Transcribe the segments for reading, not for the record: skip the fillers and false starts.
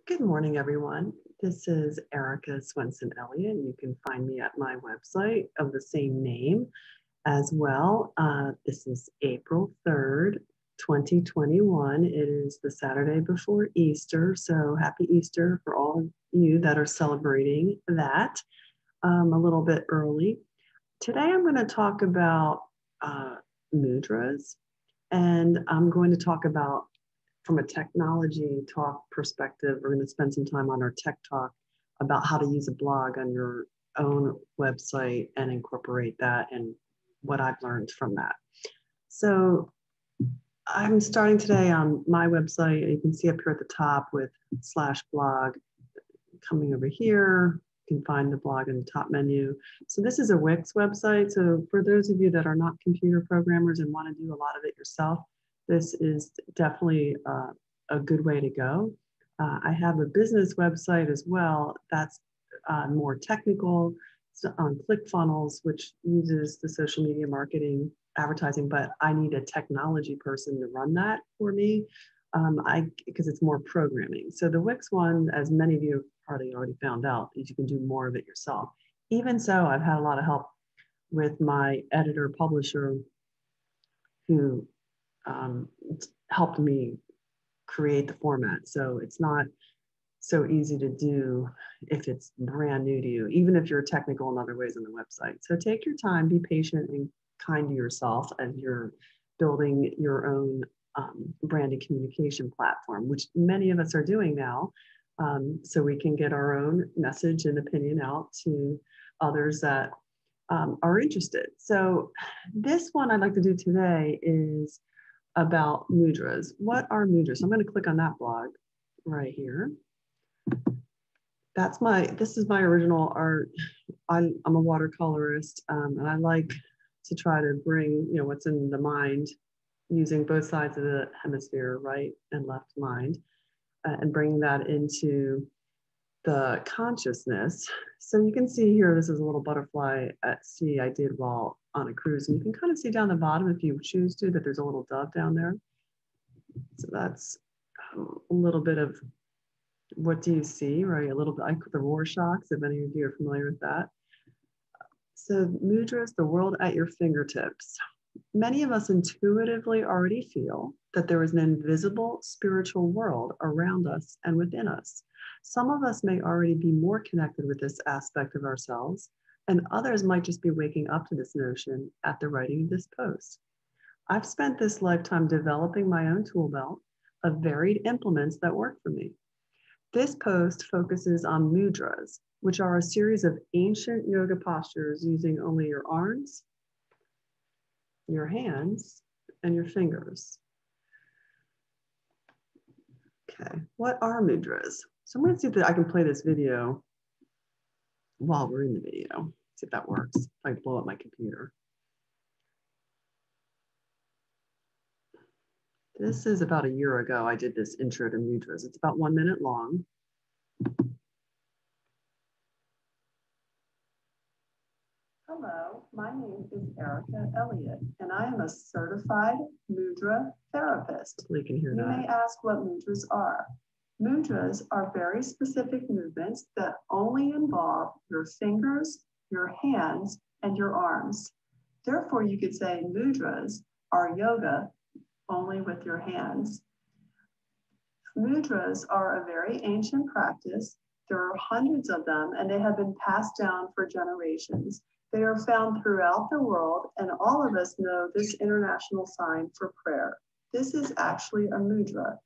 Good morning, everyone. This is Erica Swenson Elliott. You can find me at my website of the same name as well. This is April 3rd, 2021. It is the Saturday before Easter, so happy Easter for all of you that are celebrating that a little bit early. Today, I'm going to talk about mudras, and I'm going to talk about from a technology talk perspective. We're going to spend some time on our tech talk about how to use a blog on your own website and incorporate that and what I've learned from that. So I'm starting today on my website. You can see up here at the top with /blog. Coming over here, you can find the blog in the top menu. So this is a Wix website. So for those of you that are not computer programmers and want to do a lot of it yourself, this is definitely a good way to go. I have a business website as well that's more technical. It's on ClickFunnels, which uses the social media marketing advertising, but I need a technology person to run that for me because it's more programming. So the Wix one, as many of you have probably already found out, is you can do more of it yourself. Even so, I've had a lot of help with my editor publisher who helped me create the format. So it's not so easy to do if it's brand new to you, even if you're technical in other ways on the website. So take your time, be patient and kind to yourself as you're building your own branded communication platform, which many of us are doing now. So we can get our own message and opinion out to others that are interested. So this one I'd like to do today is about mudras. What are mudras? So I'm going to click on that blog right here. This is my original art. I'm a watercolorist, and I like to try to bring, what's in the mind using both sides of the hemisphere, right and left mind, and bringing that into the consciousness. So you can see here, this is a little butterfly at sea I did while on a cruise. And you can kind of see down the bottom, if you choose to, that there's a little dove down there. So that's a little bit of what do you see, right? A little bit like the Rorschachs, if any of you are familiar with that. So mudras, the world at your fingertips. Many of us intuitively already feel that there is an invisible spiritual world around us and within us. Some of us may already be more connected with this aspect of ourselves, and others might just be waking up to this notion at the writing of this post. I've spent this lifetime developing my own tool belt of varied implements that work for me. This post focuses on mudras, which are a series of ancient yoga postures using only your arms, your hands, and your fingers. Okay, what are mudras? So I'm going to see if I can play this video while we're in the video. See if that works. If I blow up my computer. This is about a year ago. I did this intro to mudras. It's about 1 minute long. Hello, my name is Erica Elliott, and I am a certified mudra therapist. You can hear that. You may ask what mudras are. Mudras are very specific movements that only involve your fingers, your hands, and your arms. Therefore, you could say mudras are yoga only with your hands. Mudras are a very ancient practice. There are hundreds of them, and they have been passed down for generations. They are found throughout the world, and all of us know this international sign for prayer. This is actually a mudra.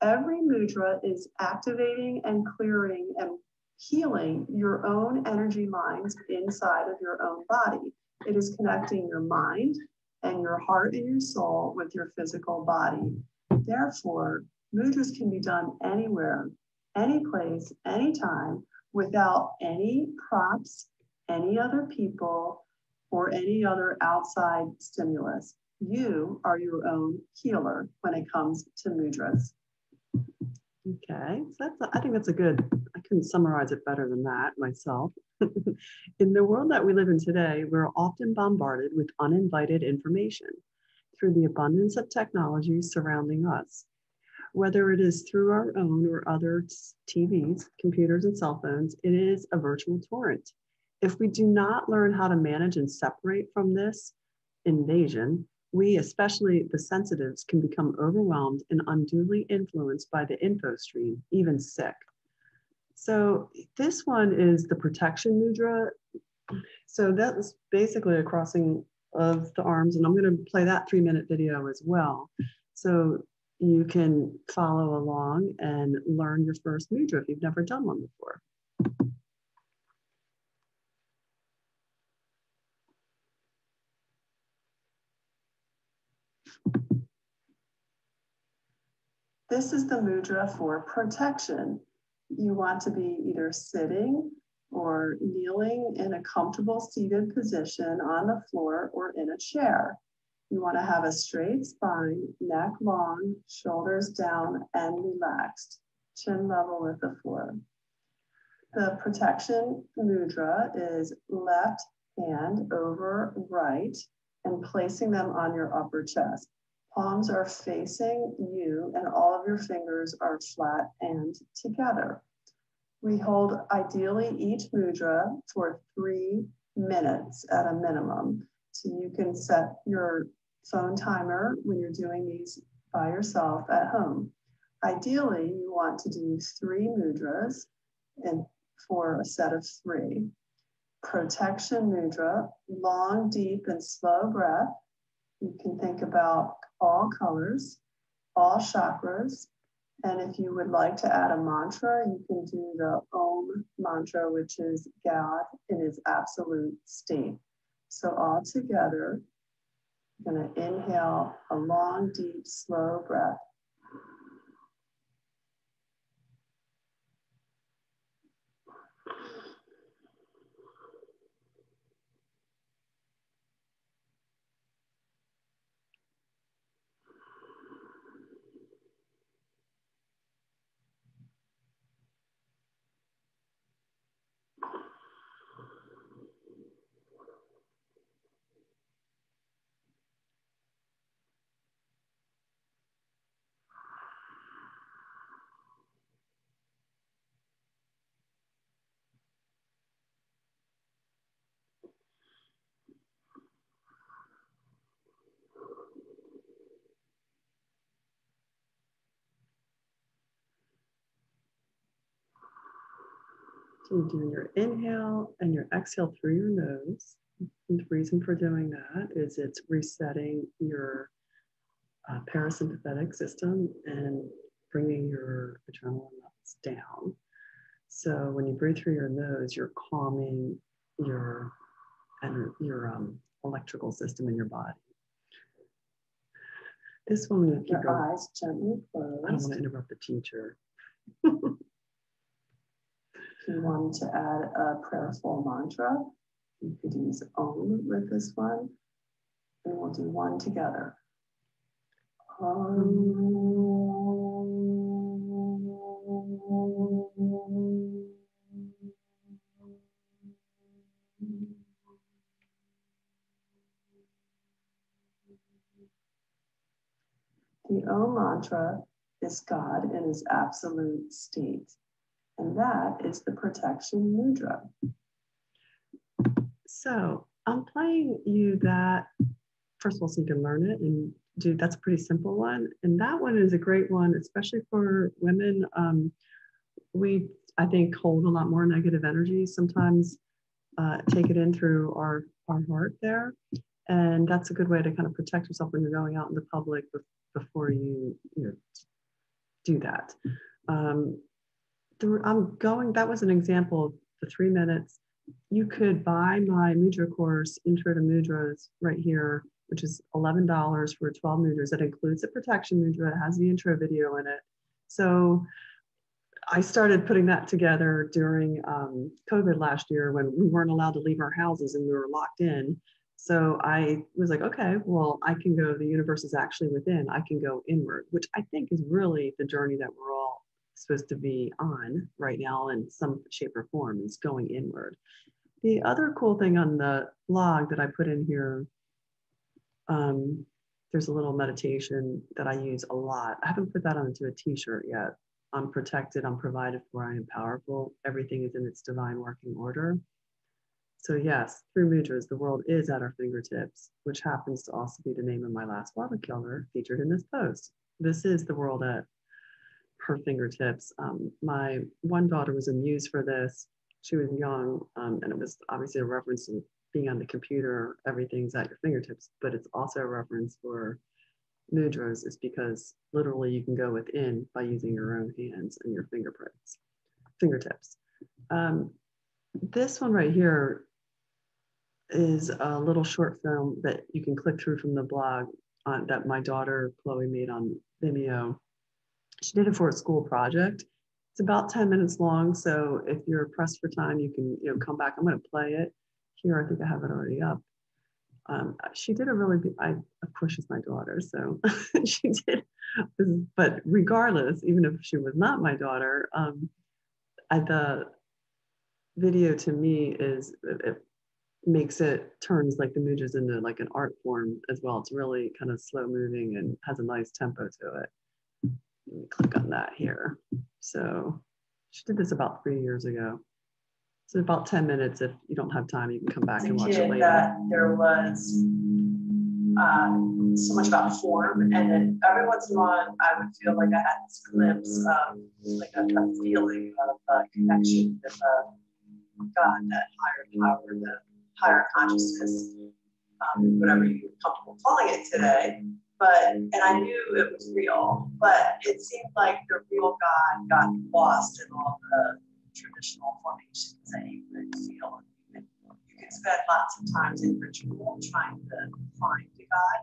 Every mudra is activating and clearing and healing your own energy lines inside of your own body. It is connecting your mind and your heart and your soul with your physical body. Therefore, mudras can be done anywhere, any place, anytime, without any props, any other people, or any other outside stimulus. You are your own healer when it comes to mudras. Okay, so I think that's I couldn't summarize it better than that myself. In the world that we live in today, we're often bombarded with uninvited information through the abundance of technology surrounding us. Whether it is through our own or other TVs, computers, and cell phones, it is a virtual torrent. If we do not learn how to manage and separate from this invasion, we, especially the sensitives, can become overwhelmed and unduly influenced by the info stream, even sick. So this one is the protection mudra. So that is basically a crossing of the arms, and I'm going to play that 3-minute video as well. So you can follow along and learn your first mudra if you've never done one before. This is the mudra for protection. You want to be either sitting or kneeling in a comfortable seated position on the floor or in a chair. You want to have a straight spine, neck long, shoulders down and relaxed, chin level with the floor. The protection mudra is left hand over right and placing them on your upper chest. Palms are facing you and all of your fingers are flat and together. We hold ideally each mudra for 3 minutes at a minimum. So you can set your phone timer when you're doing these by yourself at home. Ideally, you want to do 3 mudras and for a set of 3. Protection mudra, long, deep, and slow breath. You can think about all colors, all chakras, and if you would like to add a mantra, you can do the Om mantra, which is God in his absolute state. So all together, I'm going to inhale a long, deep, slow breath. So you're doing your inhale and your exhale through your nose. And the reason for doing that is it's resetting your parasympathetic system and bringing your adrenaline levels down. So when you breathe through your nose, you're calming your electrical system in your body. This one, you keep your eyes gently closed. I don't want to interrupt the teacher. If you wanted to add a prayerful mantra, you could use Om with this one, and we'll do one together. The Om mantra is God in his absolute state, and that is the protection mudra. So I'm playing you that, first of all, so you can learn it and do, that's a pretty simple one. And that one is a great one, especially for women. We, I think, hold a lot more negative energy. Sometimes take it in through our heart there. And that's a good way to kind of protect yourself when you're going out in the public before you do that. That was an example of the 3 minutes. You could buy my mudra course, Intro to Mudras, right here, which is $11 for 12 mudras. That includes the protection mudra. It has the intro video in it. So I started putting that together during COVID last year when we weren't allowed to leave our houses and we were locked in. So I was like, okay, well, I can go, the universe is actually within, I can go inward, which I think is really the journey that we're all supposed to be on right now in some shape or form, is going inward. The other cool thing on the blog that I put in here there's a little meditation that I use a lot. I haven't put that onto a t-shirt yet. I'm protected, I'm provided for, I am powerful. Everything is in its divine working order. So yes, through mudras, the world is at our fingertips, which happens to also be the name of my last water killer featured in this post. This is the world at her fingertips. My one daughter was amused for this. She was young, and it was obviously a reference to being on the computer, everything's at your fingertips, but it's also a reference for mudras, is because literally you can go within by using your own hands and your fingertips. This one right here is a little short film that you can click through from the blog that my daughter Chloe made on Vimeo. She did it for a school project. It's about 10 minutes long, so if you're pressed for time, you can come back. I'm going to play it here. I think I have it already up. She did a really good, of course she's my daughter, so she did, but regardless, even if she was not my daughter, the video to me is, it turns like the mudras into like an art form as well. It's really kind of slow moving and has a nice tempo to it. Let me click on that here. So she did this about 3 years ago. So about 10 minutes. If you don't have time, you can come back and watch it later. That there was so much about form, and then every once in a while I would feel like I had this glimpse of like a feeling of a connection with God, that higher power, the higher consciousness, whatever you're comfortable calling it today. And I knew it was real, but it seemed like the real God got lost in all the traditional formations that you could feel. You could spend lots of times in ritual trying to find the God,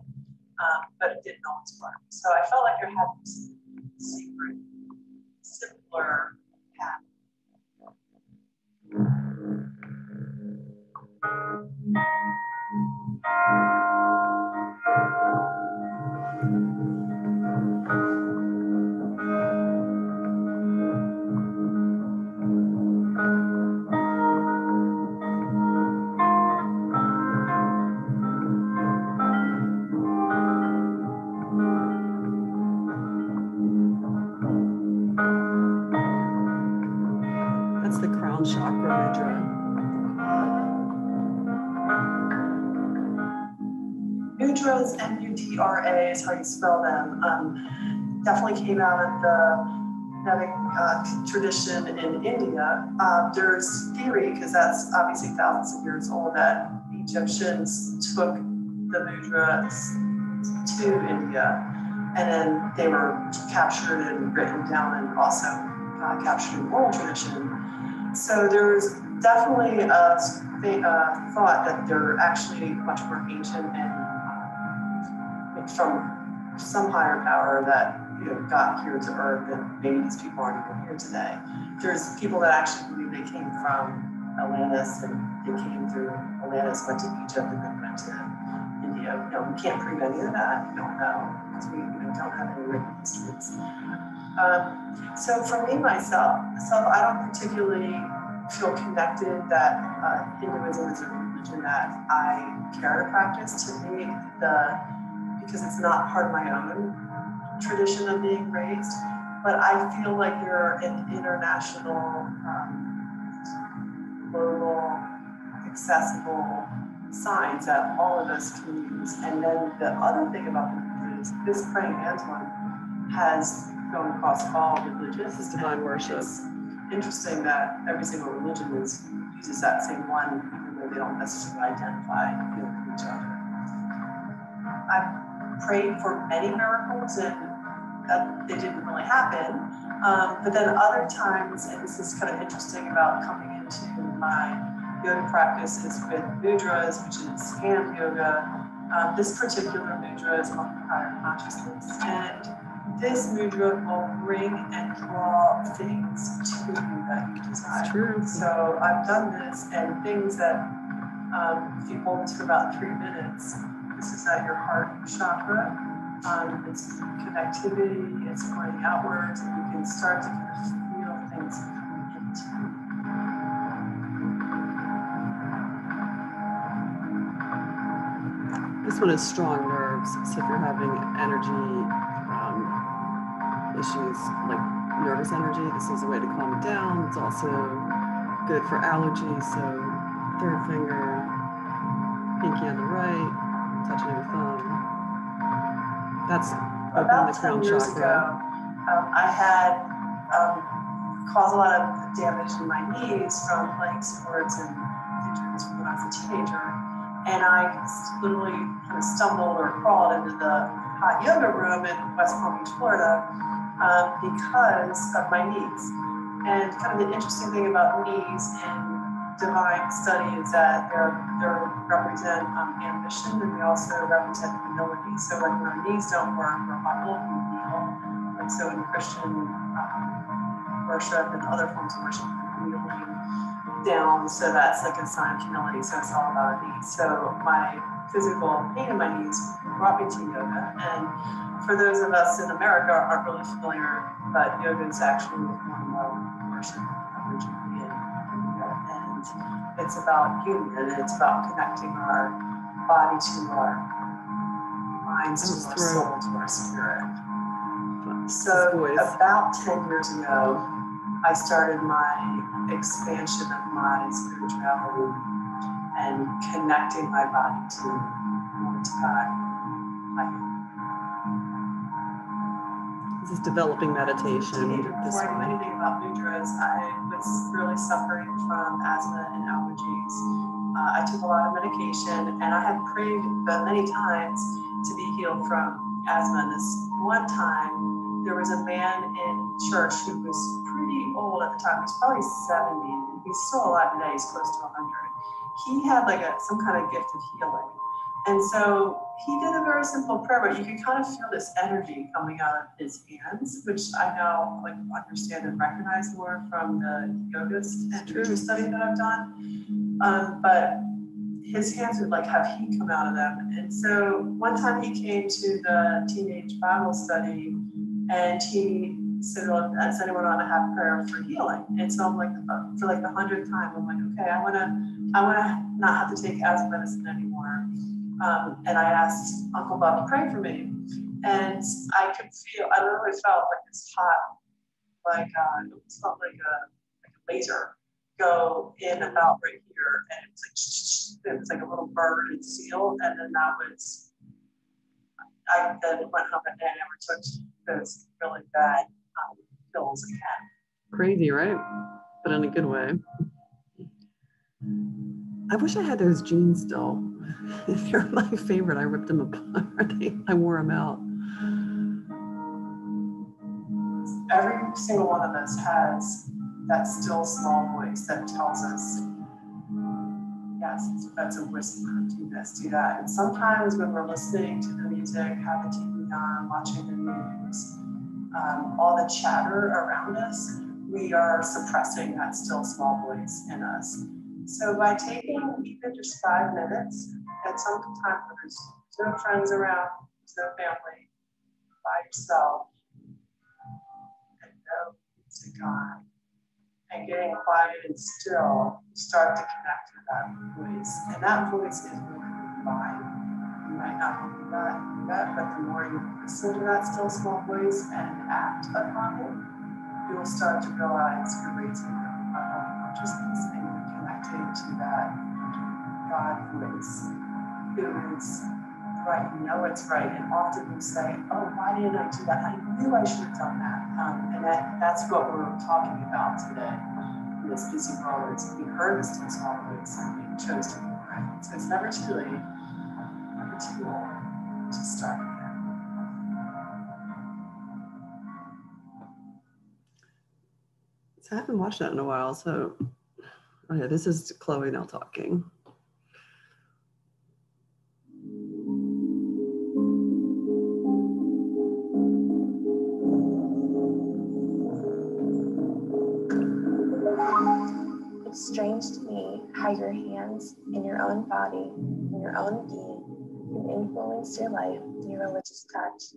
but it didn't always work. So I felt like there had this secret, simpler path. That's the crown chakra mudra. Mudras, M-U-D-R-A is how you spell them. Definitely came out of the Vedic tradition in India. There's theory, because that's obviously thousands of years old, that Egyptians took the mudras to India, and then they were captured and written down, and also captured in oral tradition. So there's definitely a thought that they're actually much more ancient and from some higher power that got here to Earth, and maybe these people aren't even here today. There's people that actually believe they came from Atlantis, and they came through Atlantis, went to Egypt, and then went to India. We can't prove any of that. We don't know, because we don't have any written histories. So for me, myself, I don't particularly feel connected that Hinduism is a religion that I care to practice. To me, because it's not part of my own tradition of being raised, but I feel like there are an international, global, accessible signs that all of us can use. And then the other thing about the is this praying hands one has gone across all religions. This is divine worship. It's interesting that every single religion uses that same one, even though they don't necessarily identify with each other. I've prayed for many miracles, and that they didn't really happen. But then other times, and this is kind of interesting about coming into my yoga practices with mudras, which is hand yoga. This particular mudra is on higher consciousness, and this mudra will bring and draw things to you that you desire. It's true. So I've done this, and things that if you hold this for about 3 minutes, this is at your heart chakra. It's connectivity, it's pointing outwards, and you can start to kind of feel things coming into you. This one is strong nerve. nerves. So if you're having energy issues like nervous energy, this is a way to calm it down. It's also good for allergies. So third finger, pinky on the right, touching your thumb. That's opening the crown chakra. I had caused a lot of damage in my knees from playing sports and injuries when I was a teenager. And I literally kind of stumbled or crawled into the hot yoga room in West Palm Beach, Florida, because of my knees. And kind of the interesting thing about knees in divine study is that they represent ambition, and they also represent humility. So like when our knees don't work, we're humble, we kneel. Like so in Christian worship and other forms of worship, kneeling down, so that's like a sign of humility. So it's all about our knees. So my physical pain in my knees brought me to yoga, and for those of us in America aren't really familiar, but yoga is actually one of worship originally in India, and it's about union, and it's about connecting our body to our minds, to our soul, to our spirit. So about 10 years ago, I started my expansion of my spirituality and connecting my body to God. This is developing meditation. Before I knew anything about mudras, I was really suffering from asthma and allergies. I took a lot of medication, and I had prayed many times to be healed from asthma. And this one time, there was a man in church who was pretty old at the time. He was probably 70, and he's still alive today. He's close to 100. He had like some kind of gift of healing. And so he did a very simple prayer, but you could kind of feel this energy coming out of his hands, which I now like understand and recognize more from the yoga and study that I've done. But his hands would like have heat come out of them. And so one time he came to the teenage Bible study, and he said, well, does anyone want to have prayer for healing? And so I'm like, for like the 100th time, I'm like, okay, I want to not have to take asthma medicine anymore. And I asked Uncle Bob to pray for me. And I literally felt like this hot, like, it felt like a laser go in about right here. And it was like a little bird and seal. And then I then went home and I never took those really bad pills again. Crazy, right? But in a good way. I wish I had those jeans still. They're my favorite. I ripped them apart. I wore them out. Every single one of us has that still small voice that tells us, yes, that's a whisper, do this, do that. And sometimes when we're listening to the music, have the TV on, watching the news, all the chatter around us, we are suppressing that still small voice in us. So by taking even just 5 minutes at some time when there's no friends around, there's no family, by yourself, and go to God, and getting quiet and still, you start to connect with that voice. And that voice is really divine. You might not believe that, but the more you listen to that still small voice and act upon it, you will start to realize you're raising your own consciousness and you're connecting to that God voice who is right. You know it's right. And often we say, oh, why didn't I do that? I knew I should have done that. And that's what we're talking about today in this busy world. Is we heard the still small voice and we chose to ignore it. So it's never too late, never too old to start again. So I haven't watched that in a while. So, oh yeah, this is Chloe now talking. It's strange to me how your hands in your own body, in your own being, can influence your life through your religious touch.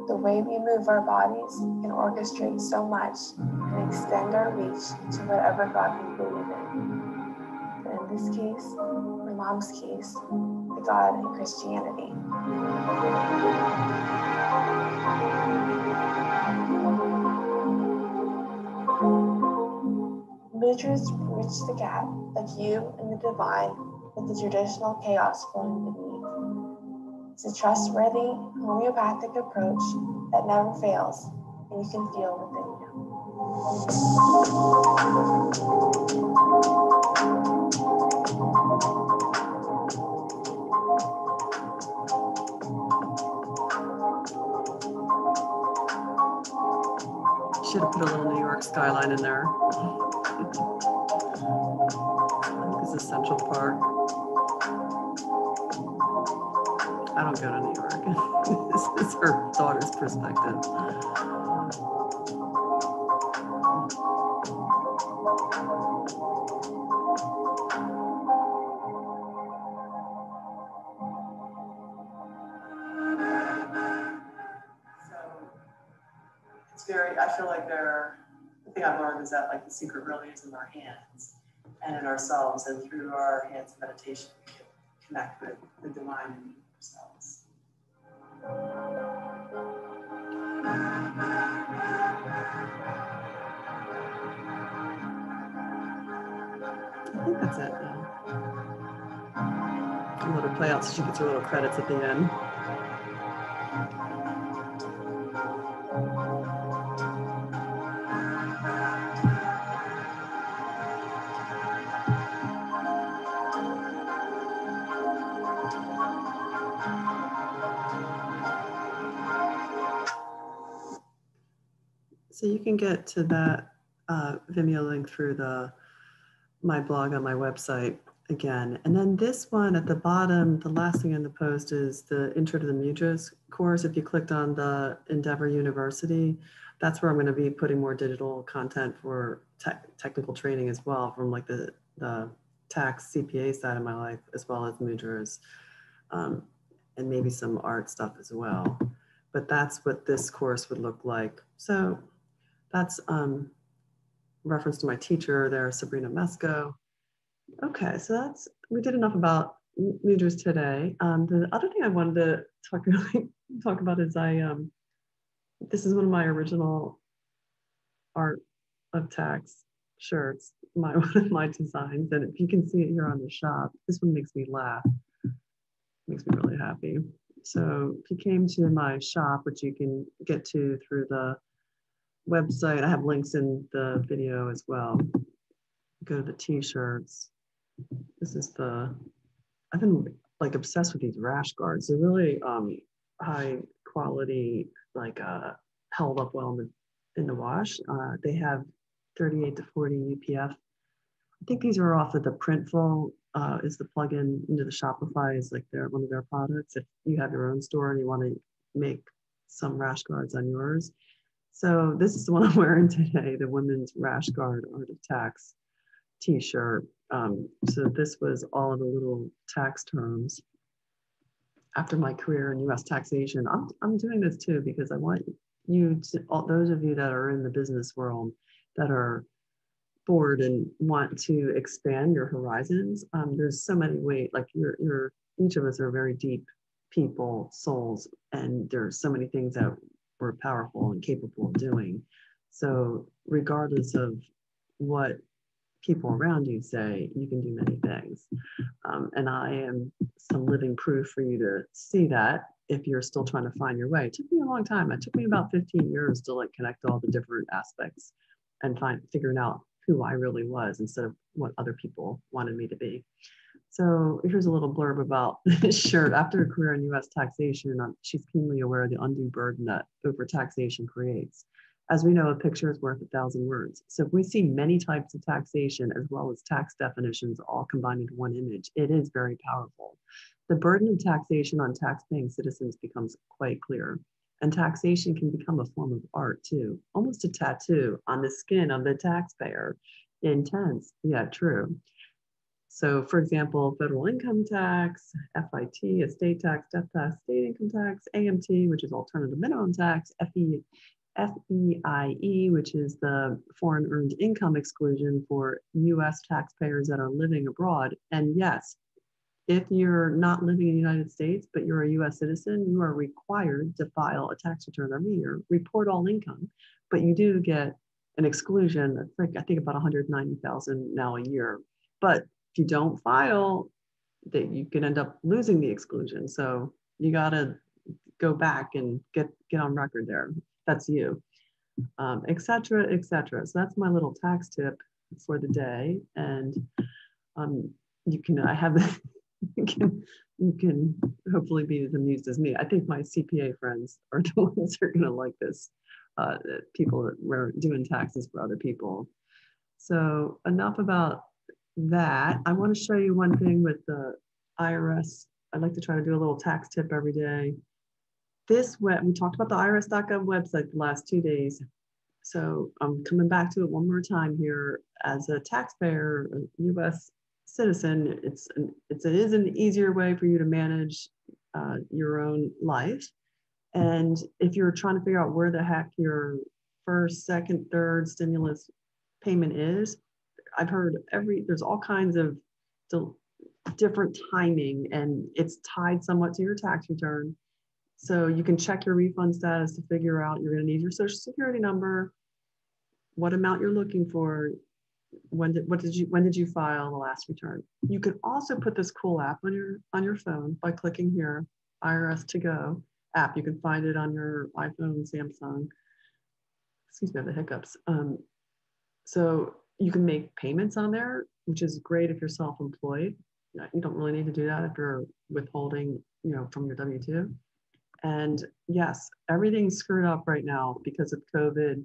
The way we move our bodies can orchestrate so much and extend our reach to whatever God we believe in. And in this case, my mom's case, the God in Christianity. Mudras bridge the gap of you and the divine with the traditional chaos flowing beneath. It's a trustworthy, homeopathic approach that never fails, and you can feel within you. Should have put a little New York skyline in there. I think this is Central Park. I don't go to New York. This is her daughter's perspective. It's very, I feel like the thing I've learned is that like the secret really is in our hands and in ourselves, and through our hands meditation, we can connect with the divine in ourselves. I think that's it now. I'm going to play out so she gets her little credits at the end. So you can get to that Vimeo link through my blog on my website again. And then this one at the bottom, the last thing in the post is the Intro to the Mudras course. If you clicked on the Endeavor University, that's where I'm going to be putting more digital content for technical training as well, from like the tax CPA side of my life, as well as mudras, and maybe some art stuff as well. But that's what this course would look like. So that's reference to my teacher there, Sabrina Mesco. Okay, so we did enough about mudras today. The other thing I wanted to talk about is this is one of my original art of tax shirts, one of my designs, and if you can see it here on the shop, this one makes me laugh, makes me really happy. So if you came to my shop, which you can get to through the website, I have links in the video as well. Go to the t-shirts. This is I've been like obsessed with these rash guards. They're really high quality, like held up well in the wash. They have 38 to 40 UPF. I think these are off of the Printful, is the plugin into the Shopify, is like one of their products. If you have your own store and you want to make some rash guards on yours. So this is the one I'm wearing today, the Women's Rash Guard Art of Tax t-shirt. So this was all of the little tax terms. After my career in US taxation, I'm doing this too because I want you to, those of you that are in the business world that are bored and want to expand your horizons, there's so many ways, like each of us are very deep people, souls, and there's so many things that we're powerful and capable of doing. So regardless of what people around you say, you can do many things. And I am some living proof for you to see that if you're still trying to find your way. It took me a long time. It took me about 15 years to like connect all the different aspects and figuring out who I really was instead of what other people wanted me to be. So here's a little blurb about this shirt. After a career in US taxation, she's keenly aware of the undue burden that overtaxation creates. As we know, a picture is worth 1,000 words. So if we see many types of taxation as well as tax definitions all combined into one image, it is very powerful. The burden of taxation on tax-paying citizens becomes quite clear. And taxation can become a form of art too, almost a tattoo on the skin of the taxpayer. Intense, yet true. So for example, federal income tax, FIT, estate tax, death tax, state income tax, AMT, which is alternative minimum tax, FET, FEIE, which is the foreign earned income exclusion for US taxpayers that are living abroad. And yes, if you're not living in the United States, but you're a US citizen, you are required to file a tax return every year, report all income, but you do get an exclusion. It's like, I think about 190,000 now a year. But if you don't file, that you can end up losing the exclusion. So you gotta go back and get on record there. That's you, et cetera, et cetera. So that's my little tax tip for the day. And you can, I have you can hopefully be as amused as me. I think my CPA friends are the ones who are gonna like this. People that were doing taxes for other people. So enough about that. I want to show you one thing with the IRS. I'd like to try to do a little tax tip every day. We talked about the IRS.gov website the last 2 days. So I'm coming back to it one more time here. As a taxpayer, a US citizen, it is an easier way for you to manage your own life. And if you're trying to figure out where the heck your first, second, third stimulus payment is, I've heard there's all kinds of different timing, and it's tied somewhat to your tax return. So you can check your refund status to figure out you're going to need your social security number, what amount you're looking for, when did you file the last return. You can also put this cool app on your phone by clicking here, IRS to go app. You can find it on your iPhone, Samsung. Excuse me, I have the hiccups. So you can make payments on there, which is great if you're self-employed. You don't really need to do that if you're withholding, from your W-2. And yes, everything's screwed up right now because of COVID.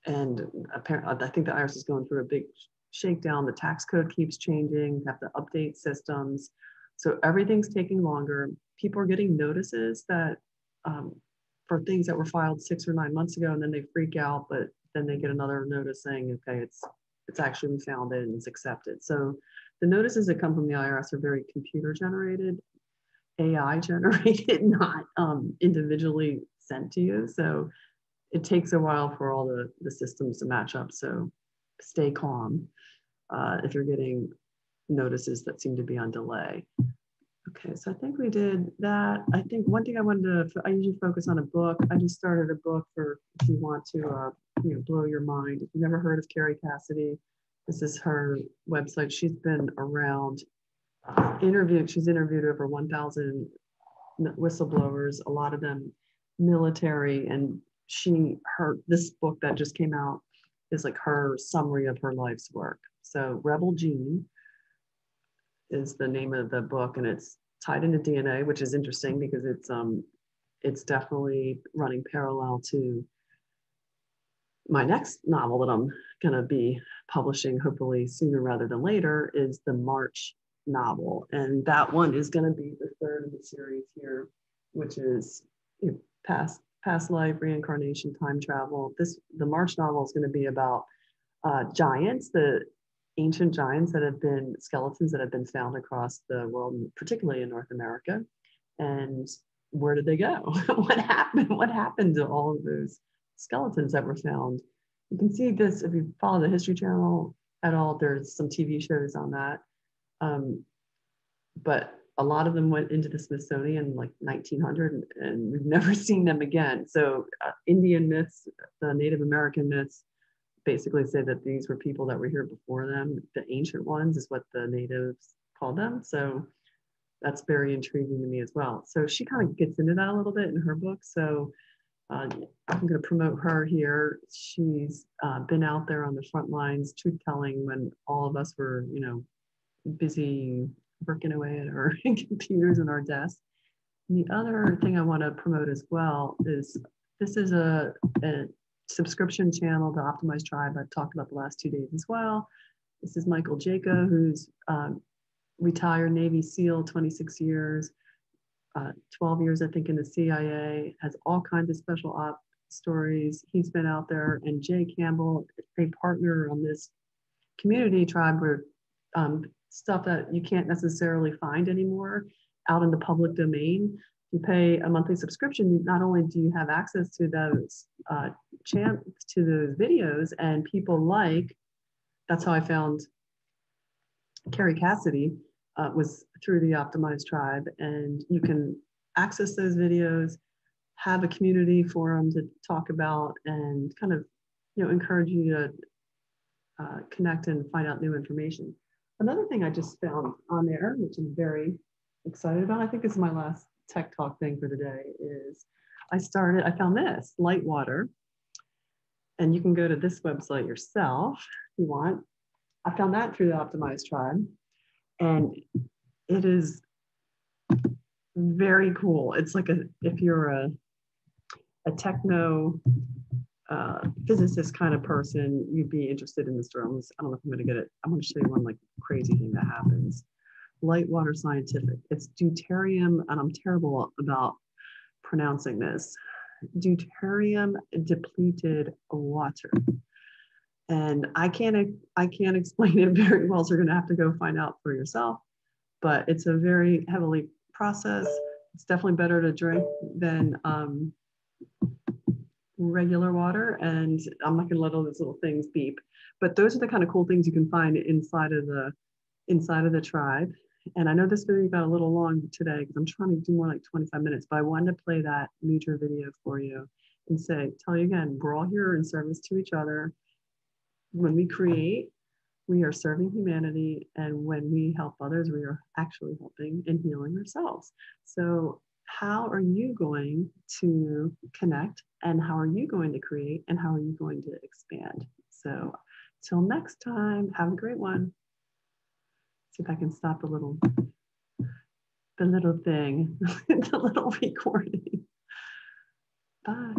And apparently, I think the IRS is going through a big shakedown. The tax code keeps changing. You have to update systems. So everything's taking longer. People are getting notices that for things that were filed 6 or 9 months ago, and then they freak out, but then they get another notice saying, okay, it's actually found it and it's accepted. So the notices that come from the IRS are very computer generated, AI generated, not individually sent to you. So it takes a while for all the systems to match up. So stay calm if you're getting notices that seem to be on delay. Okay, so I think we did that. I think one thing I usually focus on a book. I just started a book for if you want to blow your mind. If you've never heard of Carrie Cassidy, this is her website. She's been around, she's interviewed over 1,000 whistleblowers, a lot of them military, and this book that just came out is like her summary of her life's work. So Rebel Gene is the name of the book, and it's tied into DNA, which is interesting because it's definitely running parallel to my next novel that I'm going to be publishing hopefully sooner rather than later, is the March novel. And that one is going to be the third of the series here, which is past life, reincarnation, time travel. The March novel is going to be about giants, the ancient giants skeletons that have been found across the world, particularly in North America. And where did they go? What happened to all of those skeletons that were found? You can see this if you follow the History Channel at all. There's some TV shows on that. But a lot of them went into the Smithsonian like 1900, and we've never seen them again. So Indian myths, the Native American myths, basically say that these were people that were here before them. The ancient ones is what the natives called them. So that's very intriguing to me as well. So she kind of gets into that a little bit in her book. So I'm going to promote her here. She's been out there on the front lines, truth telling, when all of us were, busy working away at our computers and our desks. And the other thing I want to promote as well is this is a subscription channel, the Optimized Tribe. I've talked about the last 2 days as well. This is Michael Jacob, who's retired Navy SEAL, 26 years, 12 years, I think, in the CIA, has all kinds of special op stories. He's been out there, and Jay Campbell, they partner on this community tribe where stuff that you can't necessarily find anymore out in the public domain. you pay a monthly subscription, not only do you have access to those videos, and people like, that's how I found Carrie Cassidy, was through the Optimized Tribe, and you can access those videos, have a community forum to talk about, and kind of, encourage you to connect and find out new information. Another thing I just found on there, which I'm very excited about, I think this is my last tech talk thing for the day, is I found this, Light Water, and you can go to this website yourself if you want. I found that through the Optimized Tribe, and it is very cool. It's like if you're a techno physicist kind of person, you'd be interested in this drone. I don't know if I'm going to get it. I'm going to show you one like crazy thing that happens. Light Water Scientific. It's deuterium, and I'm terrible about pronouncing this. Deuterium depleted water. And I can't explain it very well, so you're going to have to go find out for yourself. But it's a very heavily processed. It's definitely better to drink than regular water. And I'm not going to let all those little things beep. But those are the kind of cool things you can find inside of the tribe. And I know this video got a little long today because I'm trying to do more like 25 minutes, but I wanted to play that mudra video for you and tell you again, we're all here in service to each other. When we create, we are serving humanity. And when we help others, we are actually helping and healing ourselves. So how are you going to connect, and how are you going to create, and how are you going to expand? So till next time, have a great one. See if I can stop the little thing, the little recording. Bye.